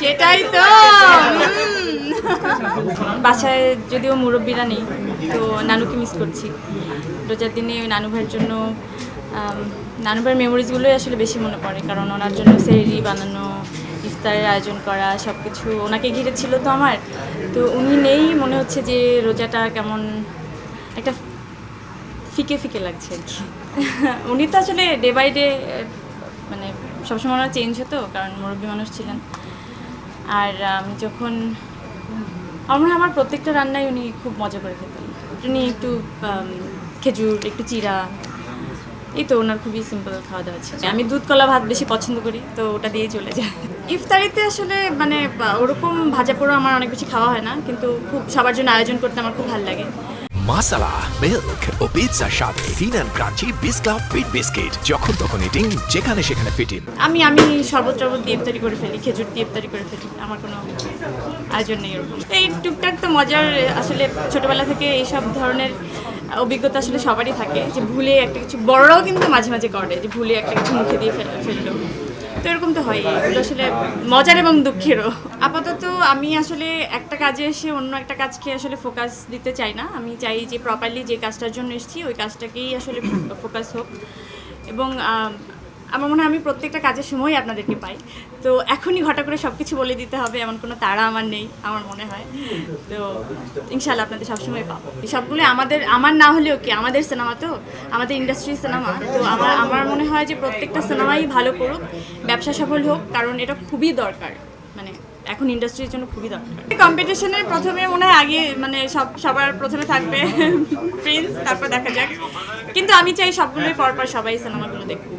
সেটাই তো বাসায় যদিও মুরব্বীরা নেই, তো নানুকে মিস করছি। রোজার দিনে ওই নানু ভাইয়ের জন্য নানু ভাইয়ের মেমোরিজগুলোই আসলে বেশি মনে পড়ে, কারণ ওনার জন্য সেহরি বানানো, ইফতারের আয়োজন করা, সব কিছু ওনাকে ঘিরে ছিল। তো আমার তো উনি নেই, মনে হচ্ছে যে রোজাটা কেমন একটা ফিকে ফিকে লাগছে আর কি। উনি তো আসলে ডে বাই ডে মানে সবসময় ওনার চেঞ্জ হতো, কারণ মুরব্বী মানুষ ছিলেন। আর আমি যখন আমার প্রত্যেকটা রান্নায় উনি খুব মজা করে খেতেন। উনি একটু খেজুর, একটু চিরা, এই তো ওনার খুবই সিম্পল খাওয়া দাওয়া ছিল। আমি দুধ কলা ভাত বেশি পছন্দ করি, তো ওটা দিয়েই চলে যায়। ইফতারিতে আসলে মানে ওরকম ভাজা পোড়া আমার অনেক বেশি খাওয়া হয় না, কিন্তু খুব সবার জন্য আয়োজন করতে আমার খুব ভালো লাগে। মাসালা, মিল্ক ও পিৎজার সাথে thin and crunchy biscuit fit biscuit, যখন তখন ইটিং, যেখানে সেখানে ফিটিং। আমি শরবত টরবত দিয়ে ইফতারি করে ফেলি, খেজুর দিয়ে ইফতারি করে ফেলি, আমার কোনো আয়োজন নেই ওরকম। এই টুকটাক তো মজার, আসলে ছোটোবেলা থেকে এইসব ধরনের অভিজ্ঞতা আসলে সবারই থাকে, যে ভুলে একটা কিছু, বড়রাও কিন্তু মাঝে মাঝে করে যে ভুলে একটা কিছু মুখে দিয়ে ফেললো, তো এরকম তো হয়। এগুলো আসলে মজার এবং দুঃখেরও। আপাতত আমি আসলে একটা কাজে এসে অন্য একটা কাজকে আসলে ফোকাস দিতে চাই না। আমি চাই যে প্রপারলি যে কাজটার জন্য এসেছি ওই কাজটাকেই আসলে ফোকাস হোক। এবং আমার মনে হয় আমি প্রত্যেকটা কাজের সময় আপনাদেরকে পাই, তো এখনই হঠাৎ করে সব কিছু বলে দিতে হবে এমন কোনো তাড়া আমার নেই, আমার মনে হয়। তো ইনশাআল্লাহ আপনাদের সবসময় পাবো। সবগুলো আমার না হলেও কি, আমাদের সিনেমা, তো আমাদের ইন্ডাস্ট্রির সিনেমা, তো আমার মনে হয় যে প্রত্যেকটা সিনেমাই ভালো করুক, ব্যবসা সফল হোক, কারণ এটা খুবই দরকার, মানে এখন ইন্ডাস্ট্রির জন্য খুবই দরকার। কম্পিটিশনের প্রথমে মনে হয় আগে মানে সবার প্রথমে থাকবে প্রিন্স, তারপর দেখা যাক। কিন্তু আমি চাই সবগুলোই পরপর সবাই সিনেমাগুলো দেখুক।